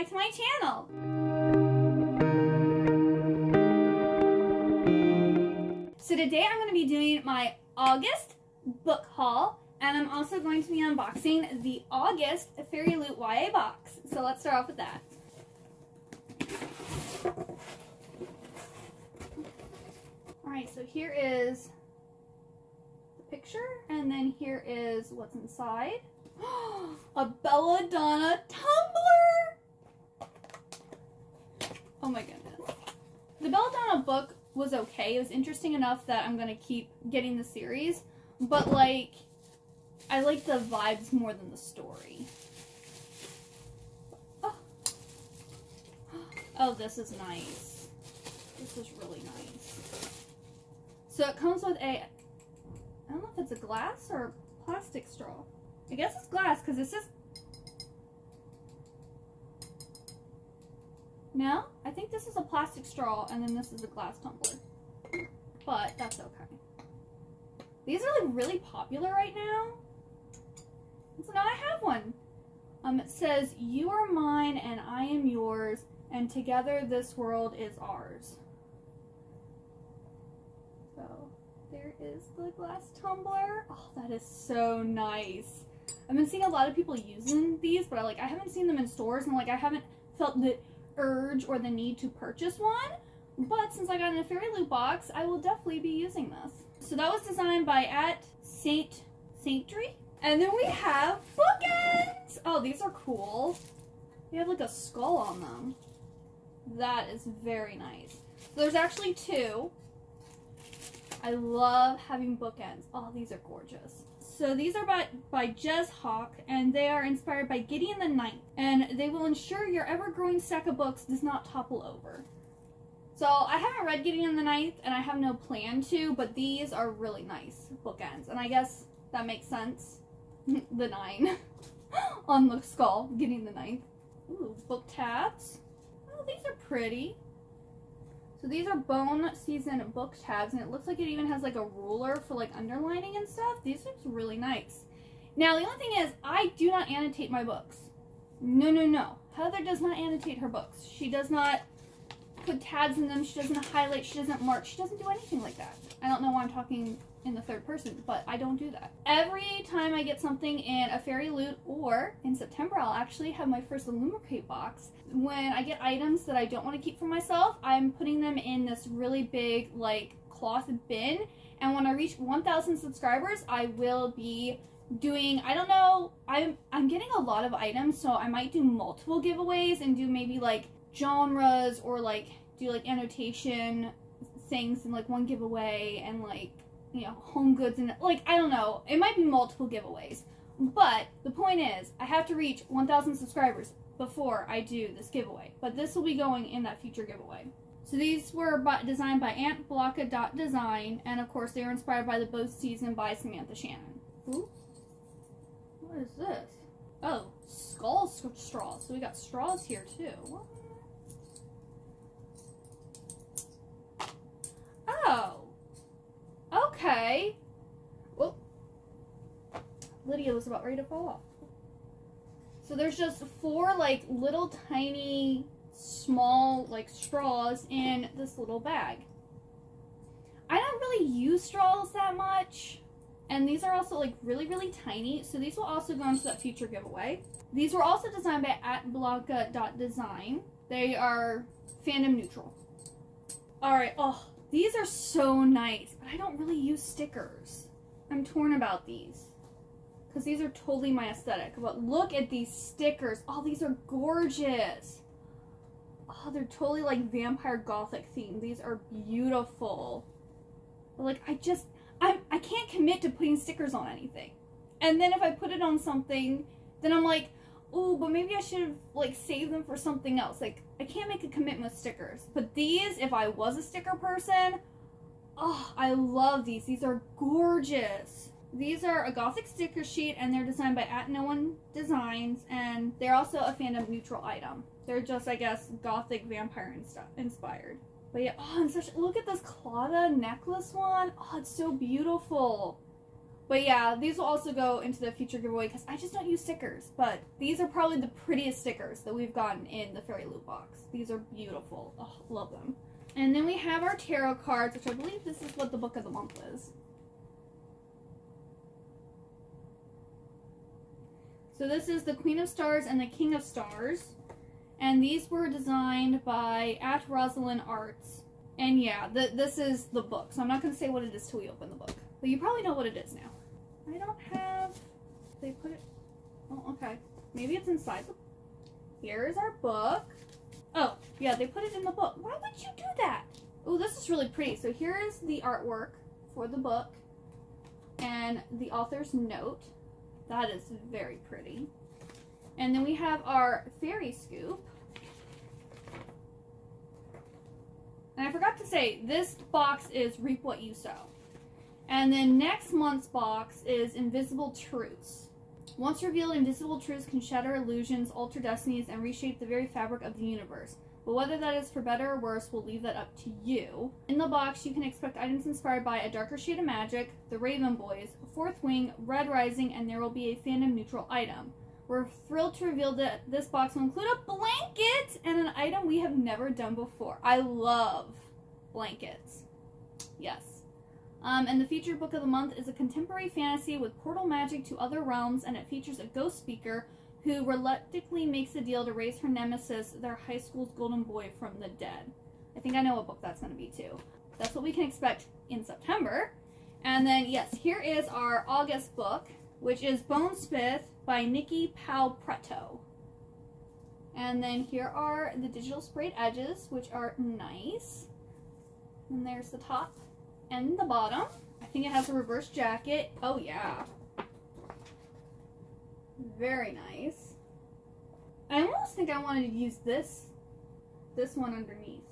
back to my channel. So today I'm going to be doing my August book haul, and I'm also going to be unboxing the August Fairy Loot YA box. So let's start off with that. Alright, so here is the picture, and then here is what's inside. A Belladonna tumbler! Oh my goodness. The Belladonna book was okay. It was interesting enough that I'm going to keep getting the series, but like, I like the vibes more than the story. Oh, oh, this is nice. This is really nice. So it comes with a, I don't know if it's a glass or a plastic straw. I guess it's glass because this is, no, I think this is a plastic straw and then this is a glass tumbler, but that's okay. These are like really popular right now. So now I have one. It says, "You are mine and I am yours, and together this world is ours." So there is the glass tumbler. Oh, that is so nice. I've been seeing a lot of people using these, but I haven't seen them in stores, and I haven't felt the urge or the need to purchase one. But since I got in a Fairy Loot box, I will definitely be using this. So that was designed by Saintry. And then we have bookends! Oh, these are cool. They have like a skull on them. That is very nice. So there's actually two. I love having bookends. Oh, these are gorgeous. So these are by Jez Hawk, and they are inspired by Gideon the Ninth. And they will ensure your ever-growing stack of books does not topple over. So I haven't read Gideon the Ninth, and I have no plan to, but these are really nice bookends. And I guess that makes sense. The 9 on the skull, Gideon the Ninth. Ooh, book tabs. Oh, these are pretty. So these are bone season book tabs, and it looks like it even has like a ruler for like underlining and stuff. These look really nice. Now the only thing is, I do not annotate my books. No. Heather does not annotate her books. She does not put tabs in them. She doesn't highlight. She doesn't mark. She doesn't do anything like that. I don't know why I'm talking in the third person, but I don't do that. Every time I get something in a Fairy Loot, or in September I'll actually have my first Illumicrate box. When I get items that I don't want to keep for myself, I'm putting them in this really big like cloth bin, and when I reach 1,000 subscribers I will be doing, I don't know, I'm getting a lot of items, so I might do multiple giveaways and do maybe like genres, or like do like annotation things in like one giveaway, and like, you know, home goods, and like, I don't know, it might be multiple giveaways. But the point is, I have to reach 1,000 subscribers before I do this giveaway. But this will be going in that future giveaway. So these were designed by AuntBlanca.design, and of course they were inspired by the Boat Season by Samantha Shannon. Ooh. What is this? Oh, skull straws. So we got straws here too. What? Oh. Okay. Well, Lydia was about ready to fall off. So there's just 4 like little tiny small like straws in this little bag. I don't really use straws that much, and these are also like really tiny, so these will also go into that future giveaway. These were also designed by @Blanca.design. They are fandom neutral. Alright, oh, these are so nice, but I don't really use stickers. I'm torn about these, because these are totally my aesthetic. But look at these stickers. Oh, these are gorgeous. Oh, they're totally like vampire gothic themed. These are beautiful. But like, I can't commit to putting stickers on anything. And then if I put it on something, then I'm like, oh, but maybe I should have like saved them for something else. Like, I can't make a commitment with stickers. But these, if I was a sticker person, oh, I love these. These are gorgeous. These are a gothic sticker sheet, and they're designed by @NoOneDesigns, and they're also a fandom neutral item. They're just, I guess, gothic vampire and stuff inspired. But yeah, oh, and look at this Claudia necklace one. Oh, it's so beautiful. But yeah, these will also go into the future giveaway because I just don't use stickers. But these are probably the prettiest stickers that we've gotten in the Fairy Loot box. These are beautiful. Oh, love them. And then we have our tarot cards, which I believe this is what the book of the month is. So this is the Queen of Stars and the King of Stars. And these were designed by @Rosalind Arts. And yeah, this is the book. So I'm not going to say what it is till we open the book. But you probably know what it is now. I don't have... They put it... Oh, okay. Maybe it's inside the... Here is our book. Oh, yeah, they put it in the book. Why would you do that? Oh, this is really pretty. So here is the artwork for the book. And the author's note. That is very pretty. And then we have our fairy scoop. And I forgot to say, this box is Reap What You Sow. And then next month's box is Invisible Truths. Once revealed, invisible truths can shatter illusions, alter destinies, and reshape the very fabric of the universe. But whether that is for better or worse, we'll leave that up to you. In the box, you can expect items inspired by A Darker Shade of Magic, The Raven Boys, Fourth Wing, Red Rising, and there will be a fandom-neutral item. We're thrilled to reveal that this box will include a blanket and an item we have never done before. I love blankets. Yes. And the featured book of the month is a contemporary fantasy with portal magic to other realms, and it features a ghost speaker who reluctantly makes a deal to raise her nemesis, their high school's golden boy, from the dead. I think I know what book that's going to be too. That's what we can expect in September. And then, yes, here is our August book, which is Bonesmith by Nikki Palpretto. And then here are the digital sprayed edges, which are nice. And there's the top and the bottom. I think it has a reverse jacket. Oh yeah. Very nice. I almost think I wanted to use this one underneath.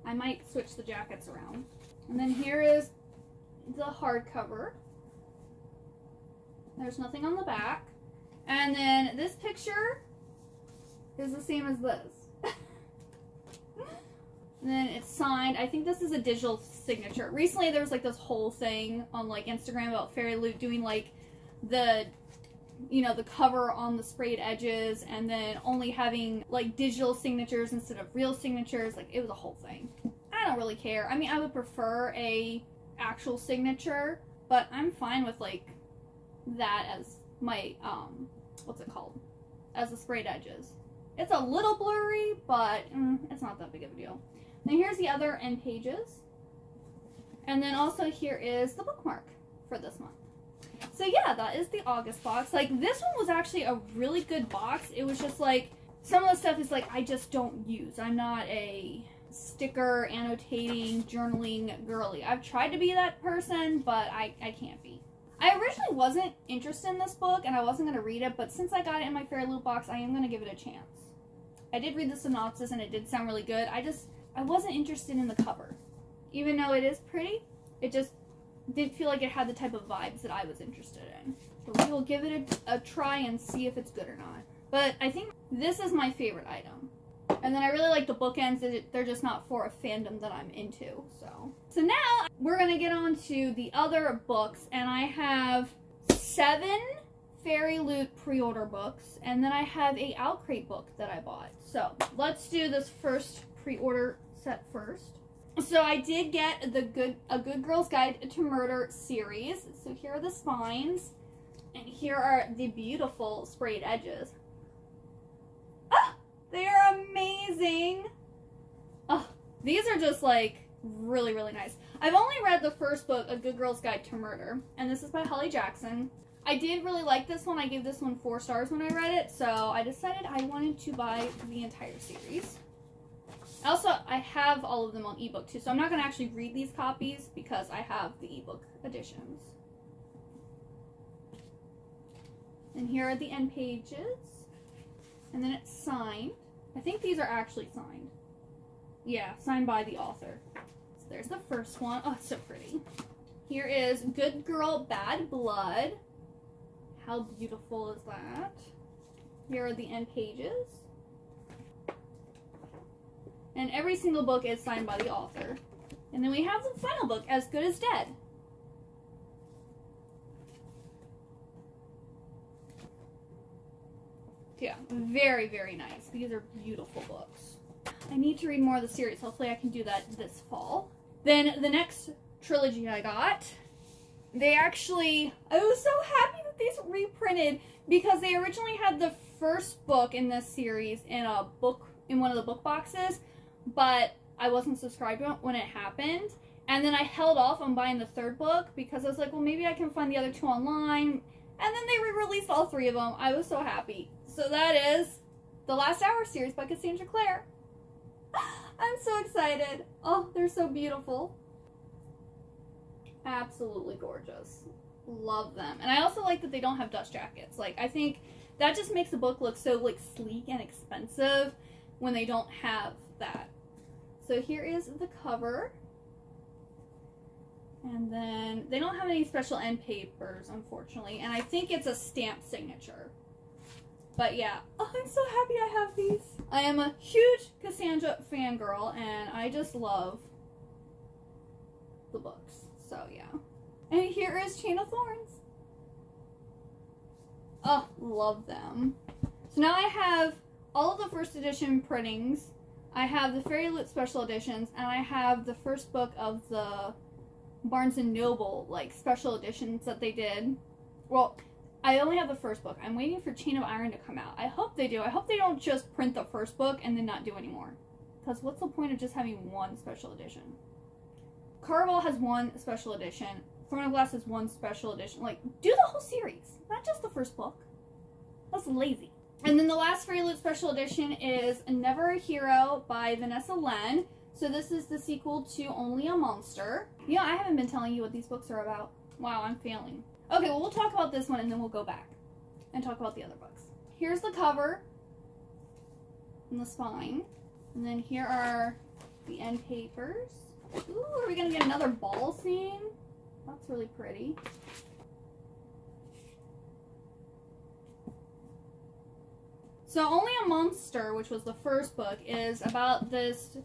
I might switch the jackets around. And then here is the hardcover. There's nothing on the back. And then this picture is the same as this. And then it's signed. I think this is a digital signature. Recently there was like this whole thing on like Instagram about Fairy Loot doing like the, you know, the cover on the sprayed edges and then only having like digital signatures instead of real signatures. Like it was a whole thing. I don't really care. I mean, I would prefer a actual signature, but I'm fine with like that as my, what's it called? As the sprayed edges. It's a little blurry, but it's not that big of a deal. And here's the other end pages. And then also here is the bookmark for this month. So yeah, that is the August box. Like this one was actually a really good box. It was just like, some of the stuff is like, I just don't use. I'm not a sticker, annotating, journaling girly. I've tried to be that person, but I can't be. I originally wasn't interested in this book and I wasn't going to read it, but since I got it in my Fairy Loot box, I am going to give it a chance. I did read the synopsis and it did sound really good. I wasn't interested in the cover. Even though it is pretty, it just didn't feel like it had the type of vibes that I was interested in. So we will give it a try and see if it's good or not. But I think this is my favorite item. And then I really like the bookends. They're just not for a fandom that I'm into. So now we're going to get on to the other books. And I have 7 Fairy Loot pre-order books. And then I have a Owlcrate book that I bought. So let's do this first pre-order set first. So I did get A Good Girl's Guide to Murder series. So here are the spines. And here are the beautiful sprayed edges. Ah! They are amazing! Oh, these are just like really, really nice. I've only read the first book, A Good Girl's Guide to Murder. And this is by Holly Jackson. I did really like this one. I gave this one 4 stars when I read it. So I decided I wanted to buy the entire series. Also, I have all of them on ebook too, so I'm not going to actually read these copies because I have the ebook editions. And here are the end pages. And then it's signed. I think these are actually signed. Yeah, signed by the author. So there's the first one. Oh, it's so pretty. Here is Good Girl, Bad Blood. How beautiful is that? Here are the end pages. And every single book is signed by the author. And then we have the final book, As Good as Dead. Yeah, very, very nice. These are beautiful books. I need to read more of the series. Hopefully I can do that this fall. Then the next trilogy I got, I was so happy that these reprinted because they originally had the first book in this series in one of the book boxes, but I wasn't subscribed when it happened. And then I held off on buying the third book because I was like, well, maybe I can find the other two online. And then they re-released all three of them. I was so happy. So that is The Last Hour series by Cassandra Clare. I'm so excited. Oh, they're so beautiful. Absolutely gorgeous. Love them. And I also like that they don't have dust jackets. Like, I think that just makes the book look so, like, sleek and expensive when they don't have that. So here is the cover. And then they don't have any special end papers, unfortunately. And I think it's a stamped signature. But yeah. Oh, I'm so happy I have these. I am a huge Cassandra fangirl, and I just love the books. So yeah. And here is Chain of Thorns. Oh, love them. So now I have all of the first edition printings. I have the Fairy Loot special editions, and I have the first book of the Barnes & Noble, like, special editions that they did. Well, I only have the first book. I'm waiting for Chain of Iron to come out. I hope they do. I hope they don't just print the first book and then not do any more. Because what's the point of just having one special edition? Caraval has one special edition. Throne of Glass has one special edition. Like, do the whole series, not just the first book. That's lazy. And then the last Fairy Loot special edition is Never a Hero by Vanessa Len. So this is the sequel to Only a Monster. Yeah, I haven't been telling you what these books are about. Wow, I'm failing. Okay, well, we'll talk about this one and then we'll go back and talk about the other books. Here's the cover and the spine. And then here are the end papers. Ooh, are we going to get another ball scene? That's really pretty. So Only a Monster, which was the first book, is about this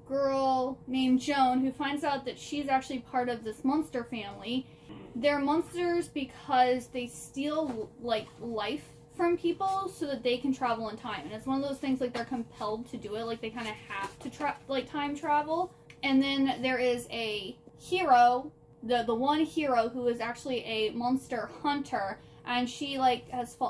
girl named Joan who finds out that she's actually part of this monster family. They're monsters because they steal, like, life from people so that they can travel in time. And it's one of those things, like, they're compelled to do it. Like, they kind of have to, time travel. And then there is a hero, the one hero who is actually a monster hunter. And she, like,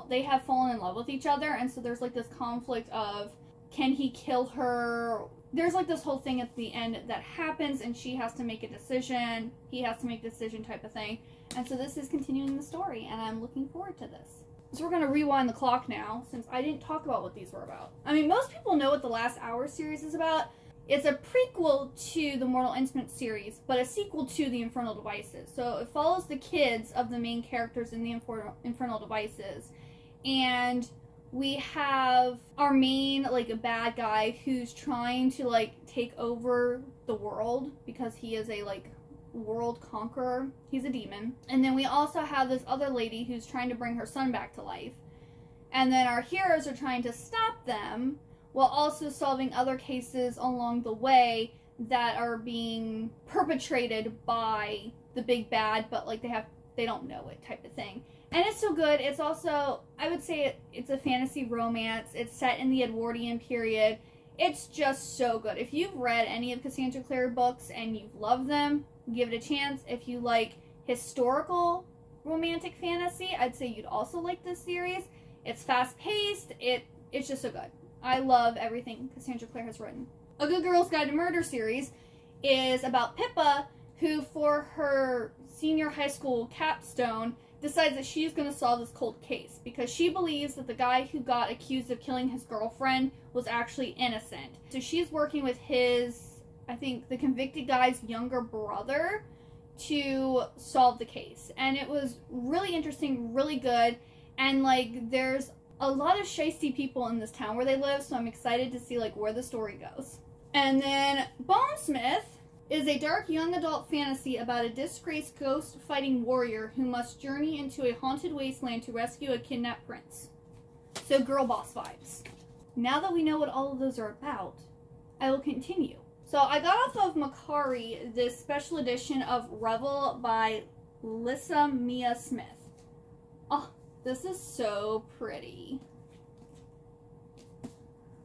they have fallen in love with each other. And so there's, like, this conflict of, can he kill her? There's, like, this whole thing at the end that happens, and she has to make a decision. He has to make a decision type of thing. And so this is continuing the story, and I'm looking forward to this. So we're going to rewind the clock now, since I didn't talk about what these were about. I mean, most people know what the Last Hour series is about. It's a prequel to the Mortal Instruments series, but a sequel to the Infernal Devices. So it follows the kids of the main characters in the Infernal Devices. And we have our main, like, a bad guy who's trying to, like, take over the world because he is a, like, world conqueror. He's a demon. And then we also have this other lady who's trying to bring her son back to life. And then our heroes are trying to stop them while also solving other cases along the way that are being perpetrated by the big bad, but, like, they don't know it type of thing. And it's so good. It's also, I would say it's a fantasy romance. It's set in the Edwardian period. It's just so good. If you've read any of Cassandra Clare books and you've loved them, give it a chance. If you like historical romantic fantasy, I'd say you'd also like this series. It's fast-paced. It's just so good. I love everything Cassandra Clare has written. A Good Girl's Guide to Murder series is about Pippa, who for her senior high school capstone decides that she's going to solve this cold case because she believes that the guy who got accused of killing his girlfriend was actually innocent. So she's working with I think, the convicted guy's younger brother to solve the case. And it was really interesting, really good, and, like, there's a lot of shisty people in this town where they live, so I'm excited to see, like, where the story goes. And then Bonesmith is a dark young adult fantasy about a disgraced ghost-fighting warrior who must journey into a haunted wasteland to rescue a kidnapped prince. So girl boss vibes. Now that we know what all of those are about, I will continue. So I got off of Macari this special edition of Revel by Lissa Mia Smith. Oh, this is so pretty.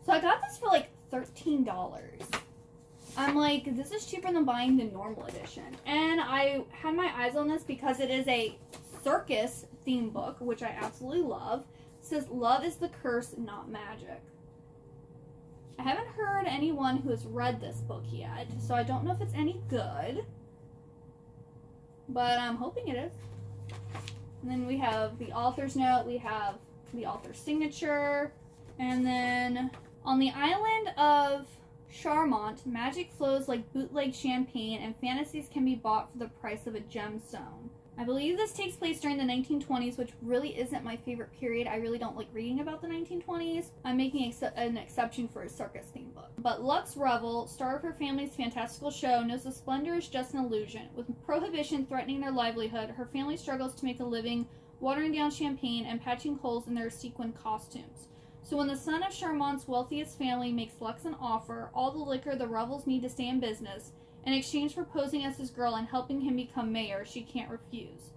So I got this for like $13. I'm like, this is cheaper than buying the normal edition. And I had my eyes on this because it is a circus theme book, which I absolutely love. It says, love is the curse, not magic. I haven't heard anyone who has read this book yet, so I don't know if it's any good. But I'm hoping it is. And then we have the author's note, we have the author's signature, and then on the island of Charmant, magic flows like bootleg champagne, and fantasies can be bought for the price of a gemstone. I believe this takes place during the 1920s, which really isn't my favorite period. I really don't like reading about the 1920s. I'm making an exception for a circus theme book. But Lux Revel, star of her family's fantastical show, knows the splendor is just an illusion. With prohibition threatening their livelihood, her family struggles to make a living watering down champagne and patching holes in their sequin costumes. So when the son of Charmant's wealthiest family makes Lux an offer, all the liquor the Revels need to stay in business, in exchange for posing as his girl and helping him become mayor, she can't refuse.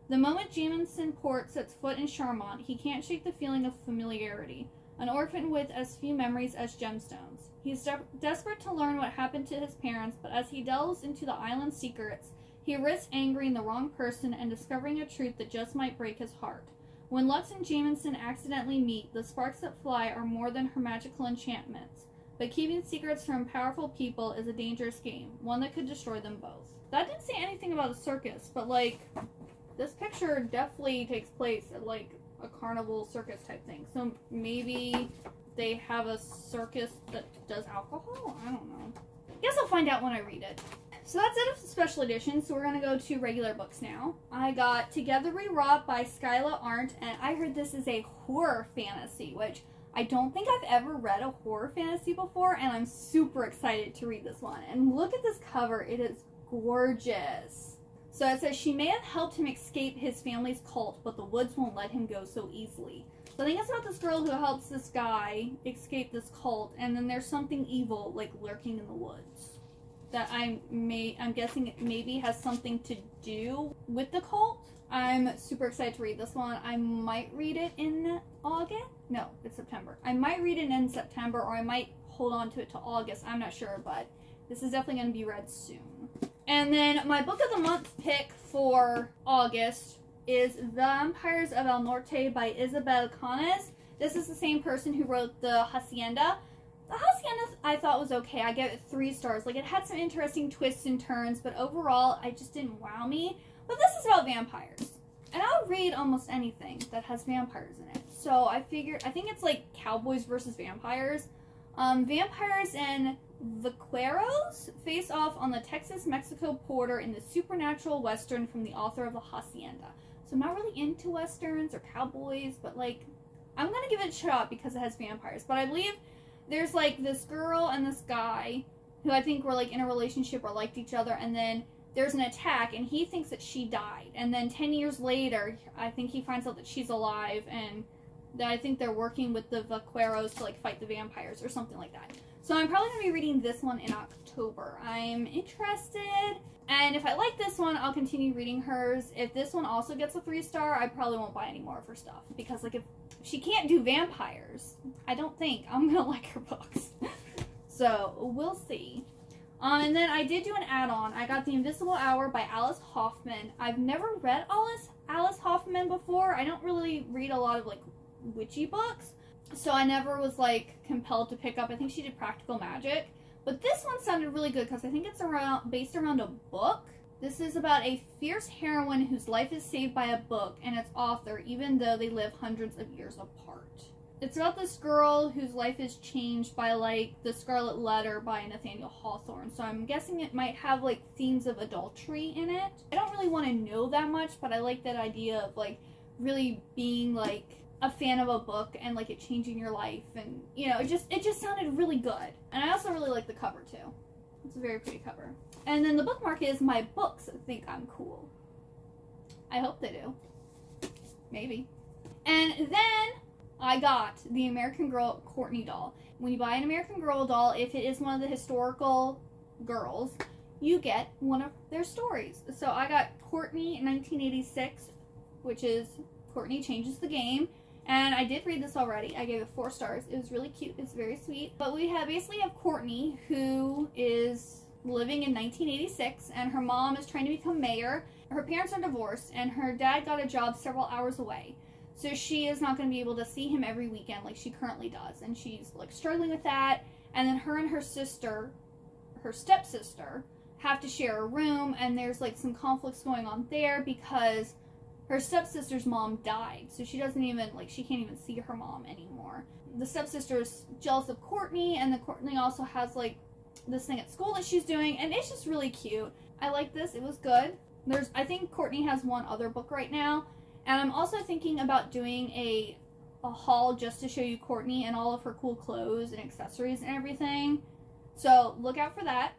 The moment Jamison Port sets foot in Charmant, he can't shake the feeling of familiarity, an orphan with as few memories as gemstones. He's desperate to learn what happened to his parents, but as he delves into the island's secrets, he risks angering the wrong person and discovering a truth that just might break his heart. When Lux and Jamison accidentally meet, the sparks that fly are more than her magical enchantments. But keeping secrets from powerful people is a dangerous game, one that could destroy them both. That didn't say anything about a circus, but like, this picture definitely takes place at like a carnival circus type thing. So maybe they have a circus that does alcohol? I don't know. Guess I'll find out when I read it. So that's it of the special edition, so we're going to go to regular books now. I got Together We Rot by Skyla Arndt, and I heard this is a horror fantasy, which I don't think I've ever read a horror fantasy before, and I'm super excited to read this one. And look at this cover, it is gorgeous. So it says, she may have helped him escape his family's cult, but the woods won't let him go so easily. So I think it's about this girl who helps this guy escape this cult, and then there's something evil, like, lurking in the woods. That I'm guessing it maybe has something to do with the cult. I'm super excited to read this one. I might read it in August. No, it's September. I might read it in September, or I might hold on to it till August. I'm not sure, but this is definitely going to be read soon. And then my book of the month pick for August is The Empires of El Norte by Isabel Canes. This is the same person who wrote The Hacienda. The Hacienda I thought was okay. I gave it 3 stars. Like, it had some interesting twists and turns, but overall, it just didn't wow me. But this is about vampires. And I'll read almost anything that has vampires in it. So I think it's like cowboys versus vampires. Vampires and vaqueros face off on the Texas-Mexico border in the supernatural western from the author of The Hacienda. So I'm not really into westerns or cowboys, but like, I'm going to give it a shot because it has vampires. But I believe there's like this girl and this guy who I think were like in a relationship or liked each other, and then there's an attack and he thinks that she died, and then 10 years later I think he finds out that she's alive, and that I think they're working with the vaqueros to like fight the vampires or something like that. So I'm probably going to be reading this one in October. I'm interested, and if I like this one, I'll continue reading hers. If this one also gets a 3-star, I probably won't buy any more of her stuff, because like, if she can't do vampires, I don't think I'm going to like her books. So we'll see. And then I did do an add-on. I got The Invisible Hour by Alice Hoffman. I've never read Alice Hoffman before. I don't really read a lot of like witchy books, so I never was like compelled to pick up. I think she did Practical Magic, but this one sounded really good because I think it's based around a book. This is about a fierce heroine whose life is saved by a book and its author, even though they live hundreds of years apart. It's about this girl whose life is changed by like The Scarlet Letter by Nathaniel Hawthorne. So I'm guessing it might have like themes of adultery in it. I don't really want to know that much, but I like that idea of like really being like a fan of a book and like it changing your life, and you know, it just sounded really good. And I also really like the cover too. It's a very pretty cover. And then the bookmark is my books think I'm cool. I hope they do. Maybe. And then I got the American Girl Courtney doll. When you buy an American Girl doll, if it is one of the historical girls, you get one of their stories. So I got Courtney 1986, which is Courtney Changes the Game. And I did read this already. I gave it 4 stars. It was really cute. It's very sweet. But we basically have Courtney, who is living in 1986, and her mom is trying to become mayor. Her parents are divorced, and her dad got a job several hours away. So she is not going to be able to see him every weekend like she currently does. And she's like struggling with that. And then her and her sister, her stepsister, have to share a room, and there's like some conflicts going on there because her stepsister's mom died, so she doesn't even, like, she can't even see her mom anymore. The stepsister's jealous of Courtney, and then Courtney also has, like, this thing at school that she's doing, and it's just really cute. I like this. It was good. I think Courtney has one other book right now, and I'm also thinking about doing a haul just to show you Courtney and all of her cool clothes and accessories and everything. So look out for that.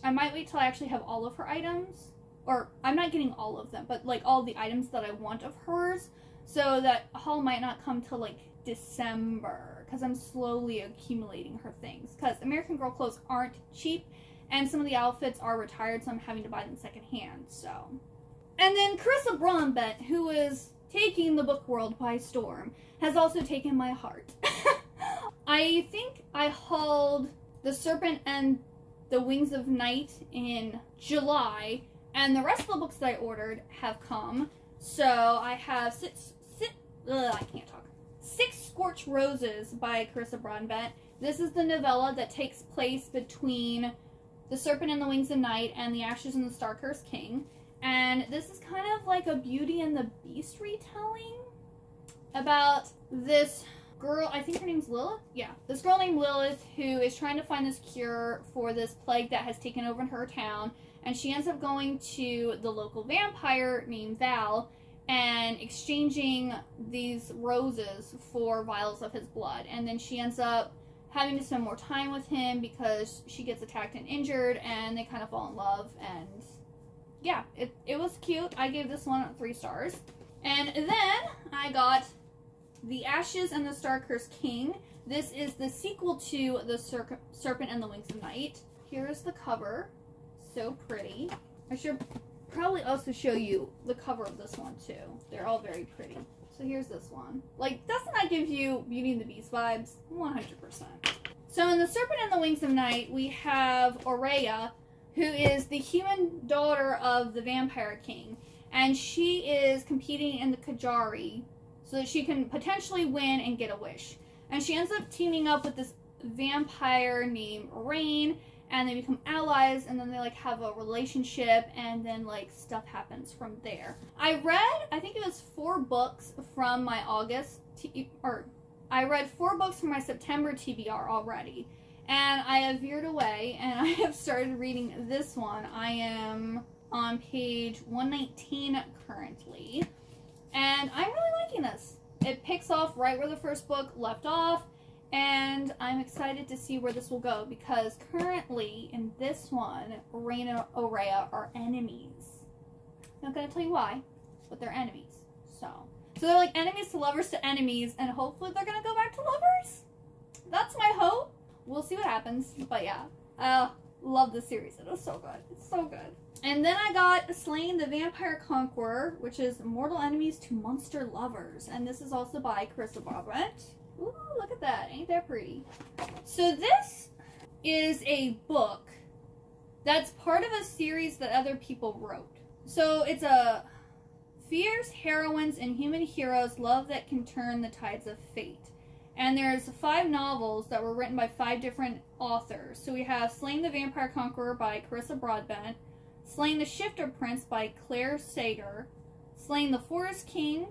I might wait till I actually have all of her items. Or, I'm not getting all of them, but, like, all the items that I want of hers. So that haul might not come till, like, December. Because I'm slowly accumulating her things. Because American Girl clothes aren't cheap. And some of the outfits are retired, so I'm having to buy them secondhand, so. And then Carissa Broadbent, who is taking the book world by storm, has also taken my heart. I think I hauled The Serpent and the Wings of Night in July. And the rest of the books that I ordered have come. So I have Six Scorched Roses by Carissa Broadbent. This is the novella that takes place between The Serpent and the Wings of Night and The Ashes and the Star-Cursed King. And this is kind of like a Beauty and the Beast retelling about this girl, I think her name's Lilith? Yeah. This girl named Lilith who is trying to find this cure for this plague that has taken over her town. And she ends up going to the local vampire named Val and exchanging these roses for vials of his blood. And then she ends up having to spend more time with him because she gets attacked and injured, and they kind of fall in love. And yeah, it was cute. I gave this one 3 stars. And then I got The Ashes and the Star-Cursed King. This is the sequel to The Serpent and the Wings of Night. Here's the cover. So pretty. I should probably also show you the cover of this one too. They're all very pretty. So here's this one. Like, doesn't that give you Beauty and the Beast vibes? 100%. So in The Serpent and the Wings of Night, we have Aurea, who is the human daughter of the Vampire King. And she is competing in the Kajari so that she can potentially win and get a wish. And she ends up teaming up with this vampire named Rain, and they become allies, and then they, like, have a relationship, and then, like, stuff happens from there. I think it was 4 books from my I read 4 books from my September TBR already, and I have veered away, and I have started reading this one. I am on page 119 currently, and I'm really liking this. It picks off right where the first book left off, and I'm excited to see where this will go, because currently, in this one, Rain and Aurea are enemies. I'm not going to tell you why, but they're enemies. So they're like enemies to lovers to enemies, and hopefully they're going to go back to lovers? That's my hope. We'll see what happens, but yeah. Love this series. It was so good. It's so good. And then I got Slaying the Vampire Conqueror, which is Mortal Enemies to Monster Lovers, and this is also by Carissa Broadbent. Ooh, look at that. Ain't that pretty? So this is a book that's part of a series that other people wrote. So it's a fierce heroines and human heroes love that can turn the tides of fate. And there's 5 novels that were written by 5 different authors. So we have Slaying the Vampire Conqueror by Carissa Broadbent, Slaying the Shifter Prince by Claire Sager, Slaying the Forest King.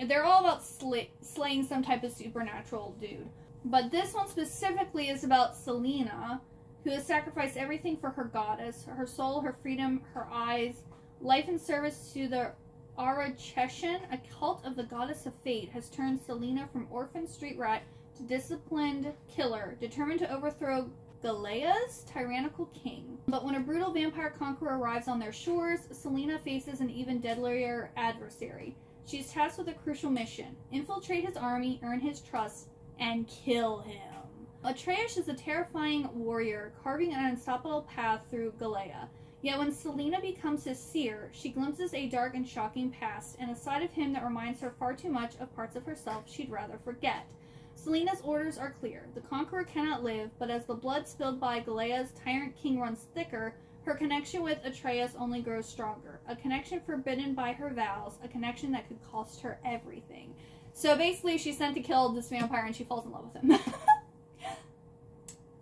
They're all about slaying some type of supernatural dude. But this one specifically is about Selena, who has sacrificed everything for her goddess, her soul, her freedom, her eyes. Life and service to the Aracheshan, a cult of the goddess of fate, has turned Selena from orphan street rat to disciplined killer, determined to overthrow Galea's tyrannical king. But when a brutal vampire conqueror arrives on their shores, Selena faces an even deadlier adversary. She is tasked with a crucial mission: infiltrate his army, earn his trust, and kill him. Atreus is a terrifying warrior, carving an unstoppable path through Galea. Yet when Selena becomes his seer, she glimpses a dark and shocking past, and a side of him that reminds her far too much of parts of herself she'd rather forget. Selena's orders are clear. The Conqueror cannot live, but as the blood spilled by Galea's tyrant king runs thicker, her connection with Atreus only grows stronger. A connection forbidden by her vows, a connection that could cost her everything. So basically, she's sent to kill this vampire and she falls in love with him.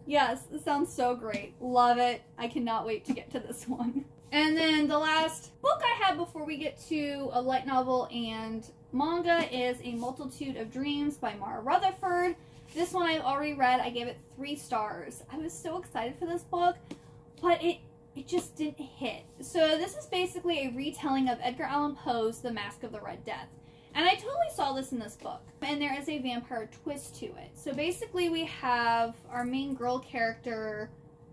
Yes, it sounds so great. Love it. I cannot wait to get to this one. And then the last book I have before we get to a light novel and manga is A Multitude of Dreams by Mara Rutherford. This one I've already read. I gave it 3 stars. I was so excited for this book, but it just didn't hit. So this is basically a retelling of Edgar Allan Poe's The Mask of the Red Death. And I totally saw this in this book. And there is a vampire twist to it. So basically we have our main girl character,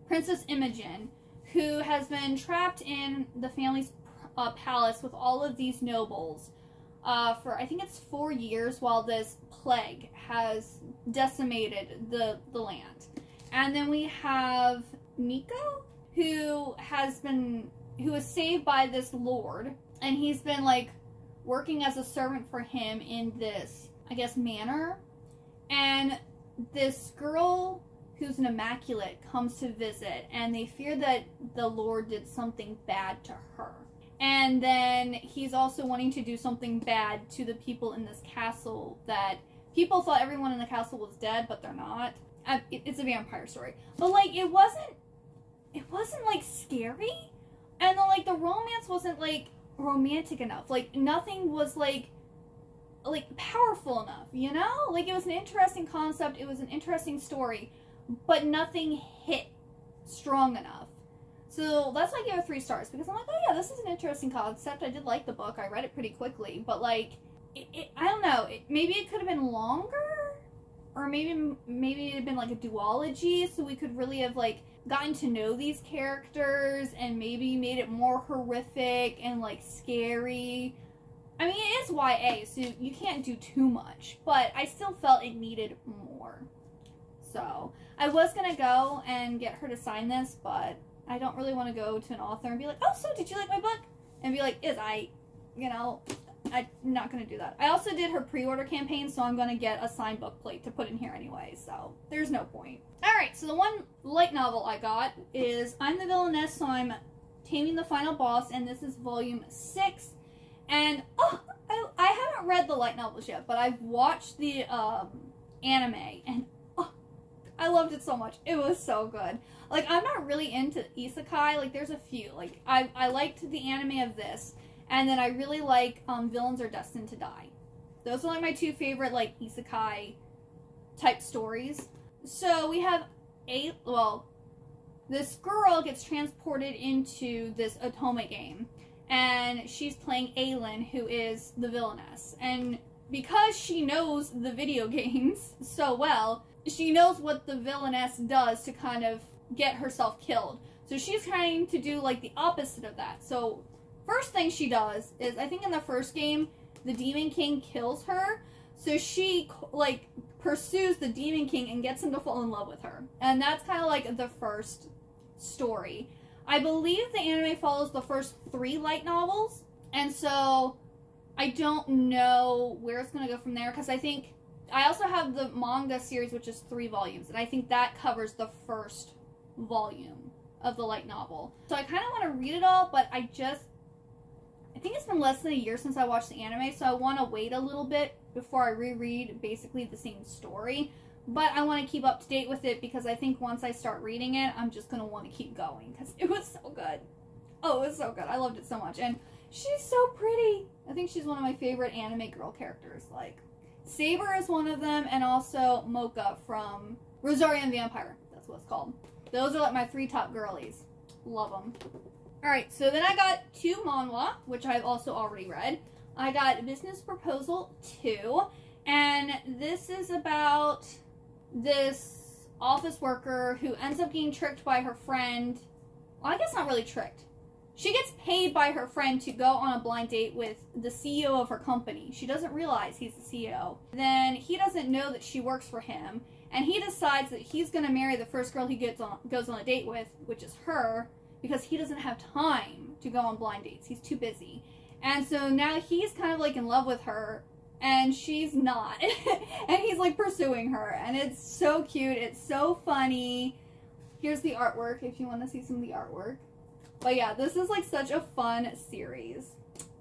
Princess Imogen, who has been trapped in the family's palace with all of these nobles for, I think it's 4 years, while this plague has decimated the land. And then we have Nico, who is saved by this lord, and he's been like working as a servant for him in this, I guess, manor. And this girl who's an immaculate comes to visit, and they fear that the lord did something bad to her. And then he's also wanting to do something bad to the people in this castle that people thought everyone in the castle was dead, but they're not. It's a vampire story. But like, it wasn't like scary, and then like the romance wasn't like romantic enough. Like nothing was like powerful enough, you know? Like it was an interesting concept, it was an interesting story, but nothing hit strong enough. So that's why I gave it 3 stars, because I'm like, oh yeah, this is an interesting concept. I did like the book. I read it pretty quickly, but like I don't know, maybe it could have been longer, or maybe it had been like a duology, so we could really have like gotten to know these characters and maybe made it more horrific and like scary. I mean, it is YA, so you can't do too much, but I still felt it needed more. So I was gonna go and get her to sign this, but I don't really want to go to an author and be like, oh, so did you like my book? And be like, you know, I'm not going to do that. I also did her pre-order campaign, so I'm going to get a signed book plate to put in here anyway, so there's no point. Alright, so the one light novel I got is I'm the Villainess, so I'm taming the final boss, and this is volume 6. And, oh, I haven't read the light novels yet, but I've watched the anime, and oh, I loved it so much. It was so good. Like, I'm not really into isekai. Like, there's a few. Like, I liked the anime of this. And then I really like Villains Are Destined to Die. Those are like my 2 favorite, like, isekai type stories. So we have this girl gets transported into this Otome game. And she's playing Aylin, who is the villainess. And because she knows the video games so well, she knows what the villainess does to kind of get herself killed. So she's trying to do like the opposite of that. So first thing she does is, I think in the first game, the Demon King kills her. So she like pursues the Demon King and gets him to fall in love with her. And that's kind of like the first story. I believe the anime follows the first 3 light novels. And so I don't know where it's going to go from there, because I also have the manga series, which is 3 volumes, and I think that covers the first volume of the light novel. So I kind of want to read it all, but I think it's been less than a year since I watched the anime, so I want to wait a little bit before I reread basically the same story. But I want to keep up to date with it, because I think once I start reading it, I'm just going to want to keep going, because it was so good. Oh, it was so good. I loved it so much. And she's so pretty. I think she's one of my favorite anime girl characters. Like, Saber is one of them, and also Mocha from Rosario and Vampire. That's what it's called. Those are like my 3 top girlies. Love them. Alright, so then I got 2 manhwa, which I've also already read. I got Business Proposal 2, and this is about this office worker who ends up getting tricked by her friend. Well, I guess not really tricked. She gets paid by her friend to go on a blind date with the CEO of her company. She doesn't realize he's the CEO. Then he doesn't know that she works for him, and he decides that he's going to marry the first girl he goes on a date with, which is her, because he doesn't have time to go on blind dates. He's too busy. And so now he's kind of like in love with her, and she's not. And he's like pursuing her, and it's so cute. It's so funny. Here's the artwork if you want to see some of the artwork. But yeah, this is like such a fun series.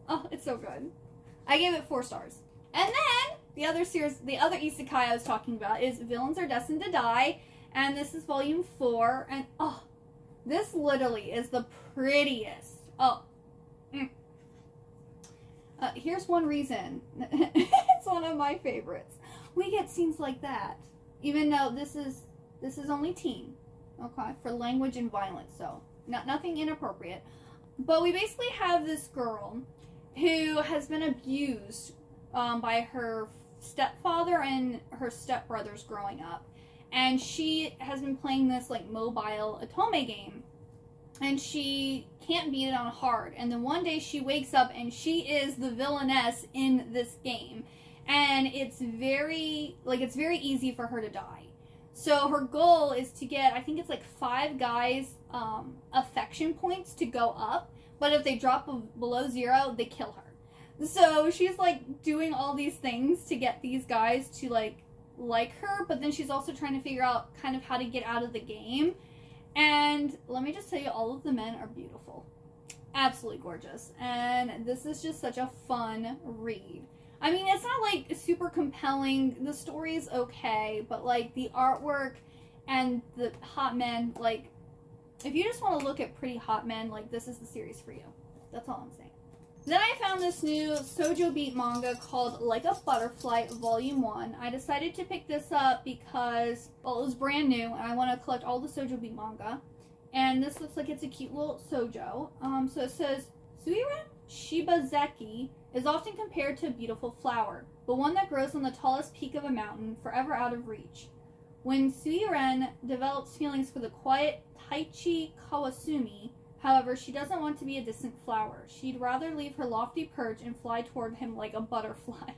Oh, it's so good. I gave it 4 stars. And then the other series, the other isekai I was talking about is Villains Are Destined to Die, and this is volume 4, and oh, this literally is the prettiest. Oh. Here's one reason. It's one of my favorites. We get scenes like that, even though this is only teen, okay, for language and violence, so nothing inappropriate. But we basically have this girl who has been abused by her stepfather and her stepbrothers growing up, and she has been playing this like mobile otome game. And she can't beat it on hard. And then one day she wakes up and she is the villainess in this game. And it's very easy for her to die. So her goal is to get, I think it's like 5 guys' affection points to go up. But if they drop below 0, they kill her. So she's like doing all these things to get these guys to like her. But then she's also trying to figure out kind of how to get out of the game. And let me just tell you, all of the men are beautiful. Absolutely gorgeous. And this is just such a fun read. I mean, it's not like super compelling. The story's okay, but like the artwork and the hot men, like if you just want to look at pretty hot men, like this is the series for you. That's all I'm saying. Then I found this new Shoujo Beat manga called Like a Butterfly Volume 1. I decided to pick this up because, well, it was brand new, and I want to collect all the Shoujo Beat manga. And this looks like it's a cute little shoujo. So it says, Suiren Shibazeki is often compared to a beautiful flower, but one that grows on the tallest peak of a mountain, forever out of reach. When Suiren develops feelings for the quiet Taichi Kawasumi, however, she doesn't want to be a distant flower. She'd rather leave her lofty perch and fly toward him like a butterfly.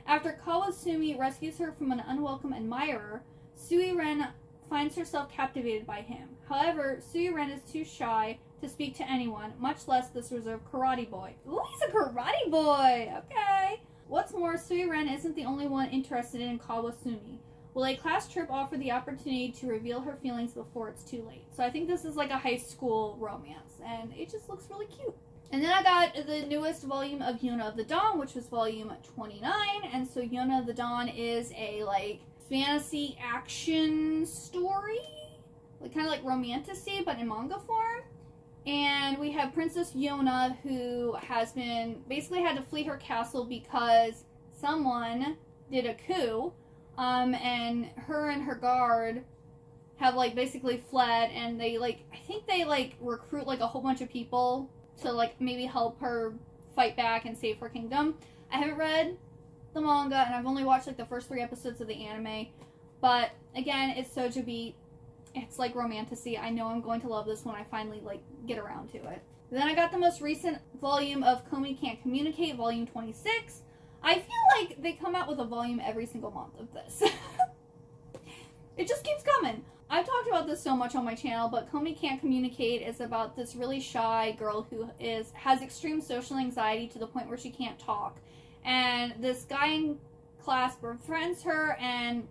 After Kawasumi rescues her from an unwelcome admirer, Suiren finds herself captivated by him. However, Suiren is too shy to speak to anyone, much less this reserved karate boy. Ooh, he's a karate boy! Okay. What's more, Suiren isn't the only one interested in Kawasumi. Will a class trip offer the opportunity to reveal her feelings before it's too late? So I think this is like a high school romance, and it just looks really cute. And then I got the newest volume of Yona of the Dawn, which was volume 29, and so Yona of the Dawn is a like fantasy action story, like kind of like romantasy, but in manga form. And we have Princess Yona, who has been basically had to flee her castle because someone did a coup. And her guard have, like, basically fled, and they, like, I think they, like, recruit, like, a whole bunch of people to, like, maybe help her fight back and save her kingdom. I haven't read the manga, and I've only watched, like, the first 3 episodes of the anime, but, again, it's Shoujo Beat. It's, like, romantasy. I know I'm going to love this when I finally, like, get around to it. Then I got the most recent volume of Komi Can't Communicate, volume 26. I feel like they come out with a volume every single month of this. It just keeps coming. I've talked about this so much on my channel, but Komi Can't Communicate is about this really shy girl who has extreme social anxiety to the point where she can't talk. And this guy in class befriends her and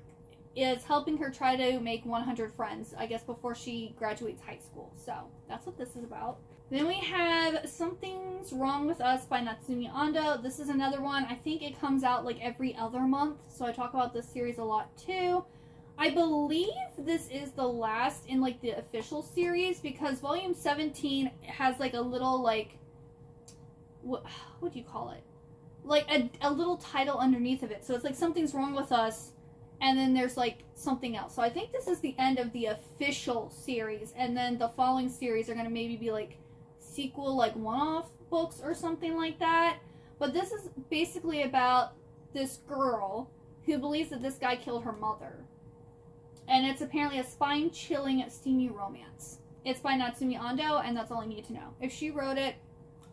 is helping her try to make 100 friends, I guess, before she graduates high school. So that's what this is about. Then we have Something's Wrong with Us by Natsumi Ando. This is another one. I think it comes out like every other month, so I talk about this series a lot too. I believe this is the last in like the official series because volume 17 has like a little like, what do you call it? Like a little title underneath of it. So it's like Something's Wrong with Us, and then there's like something else. So I think this is the end of the official series, and then the following series are going to maybe be like sequel, like one-off books or something like that. But this is basically about this girl who believes that this guy killed her mother. And it's apparently a spine-chilling, steamy romance. It's by Natsumi Ando, and that's all I need to know. If she wrote it,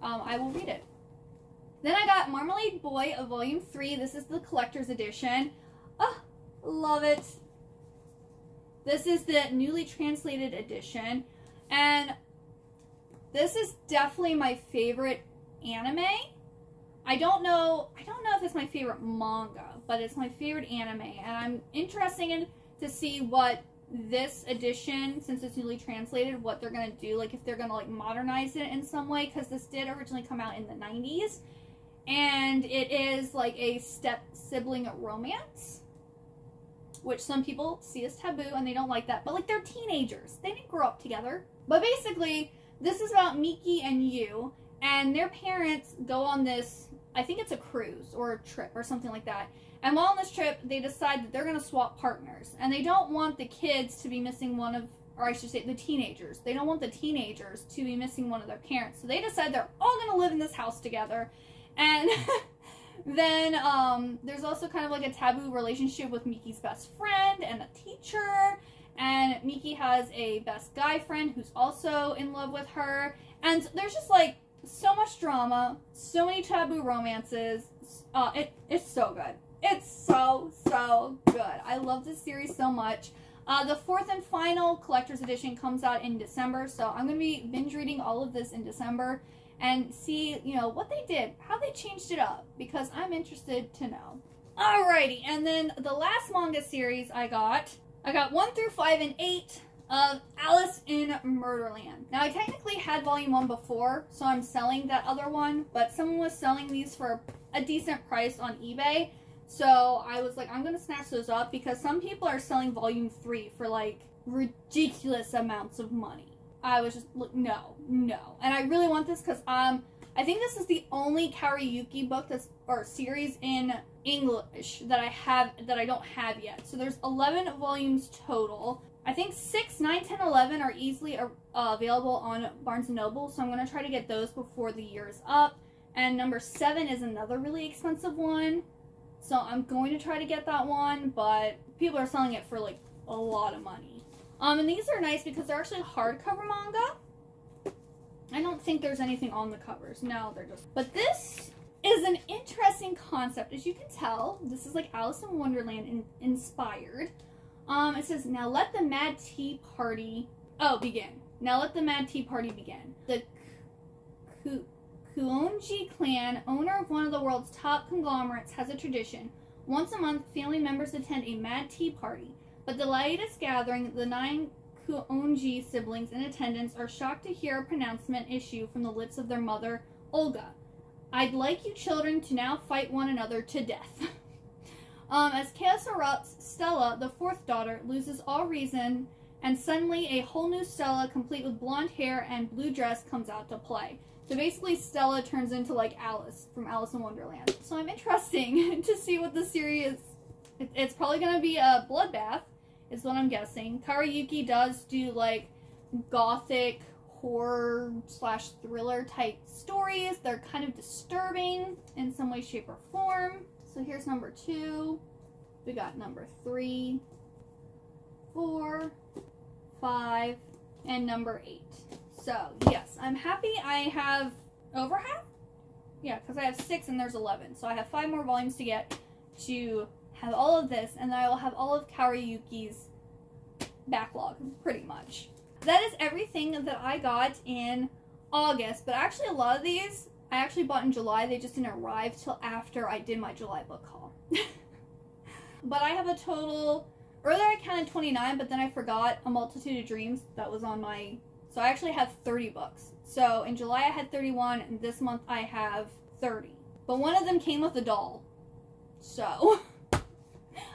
I will read it. Then I got Marmalade Boy of Volume 3. This is the collector's edition. Oh, love it. This is the newly translated edition. And This is definitely my favorite anime. I don't know if it's my favorite manga, but it's my favorite anime, and I'm interested to see what this edition, since it's newly translated, what they're gonna do, like if they're gonna like modernize it in some way, because this did originally come out in the 90s, and it is like a step sibling romance, which some people see as taboo and they don't like that, but like they're teenagers, they didn't grow up together. But basically this is about Miki and Yu, and their parents go on this, I think it's a cruise or a trip or something like that. And while on this trip, they decide that they're going to swap partners. And they don't want the kids to be missing one of, or I should say the teenagers. They don't want the teenagers to be missing one of their parents. So they decide they're all going to live in this house together. And then there's also kind of like a taboo relationship with Miki's best friend and a teacher. And Miki has a best guy friend who's also in love with her. And there's just like so much drama, so many taboo romances. It's so good. It's so good. I love this series so much. The 4th and final collector's edition comes out in December, so I'm going to be binge reading all of this in December and see, you know, what they did, how they changed it up, because I'm interested to know. Alrighty, and then the last manga series I got 1 through 5 and 8 of Alice in Murderland. Now, I technically had volume 1 before, so I'm selling that other one, but someone was selling these for a decent price on eBay, so I was like, I'm going to snatch those up, because some people are selling volume 3 for like ridiculous amounts of money. I was just, no. And I really want this because I think this is the only Karaoke book or series in English that I don't have yet. So there's 11 volumes total. I think 6, 9, 10, 11 are easily available on Barnes & Noble, so I'm going to try to get those before the year is up. And number 7 is another really expensive one, so I'm going to try to get that one, but people are selling it for like a lot of money. And these are nice because they're actually hardcover manga. I don't think there's anything on the covers. No, they're just... But this is an interesting concept. As you can tell, this is like Alice in Wonderland inspired. It says, now let the mad tea party... Oh, begin. Now let the mad tea party begin. The Kuonji clan, owner of one of the world's top conglomerates, has a tradition. Once a month, family members attend a mad tea party. But the latest gathering, the 9 Kuonji siblings in attendance are shocked to hear a pronouncement issue from the lips of their mother, Olga. I'd like you children to now fight one another to death. As chaos erupts, Stella, the 4th daughter, loses all reason, and suddenly a whole new Stella, complete with blonde hair and blue dress, comes out to play. So basically Stella turns into like Alice from Alice in Wonderland. So I'm interested to see what the series is. It's probably going to be a bloodbath, is what I'm guessing. Karaoke does do like gothic horror / thriller type stories. They're kind of disturbing in some way, shape, or form. So here's number 2. We got number 3, 4, 5, and number 8. So yes, I'm happy I have over half. Yeah, because I have 6 and there's 11. So I have 5 more volumes to get to have all of this, and then I will have all of Karaoke's backlog, pretty much. That is everything that I got in August, but actually a lot of these I actually bought in July. They just didn't arrive till after I did my July book haul. But I have a total, earlier I counted 29, but then I forgot A Multitude of Dreams. That was on my, so I actually have 30 books. So in July I had 31, and this month I have 30. But one of them came with a doll. So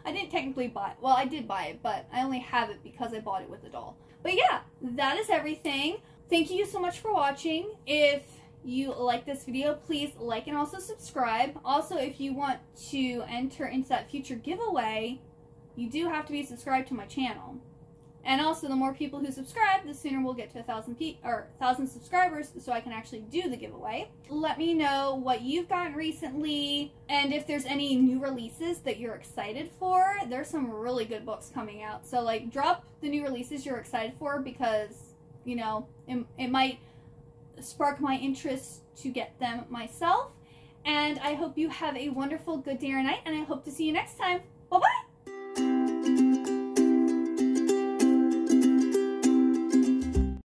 I didn't technically buy it. Well, I did buy it, but I only have it because I bought it with a doll. But yeah, that is everything. Thank you so much for watching. If you like this video, please like and also subscribe. Also, if you want to enter into that future giveaway, you do have to be subscribed to my channel. And also, the more people who subscribe, the sooner we'll get to 1,000 subscribers, so I can actually do the giveaway. Let me know what you've gotten recently, and if there's any new releases that you're excited for. There's some really good books coming out, so like drop the new releases you're excited for, because you know it might spark my interest to get them myself. And I hope you have a wonderful good day or night, and I hope to see you next time.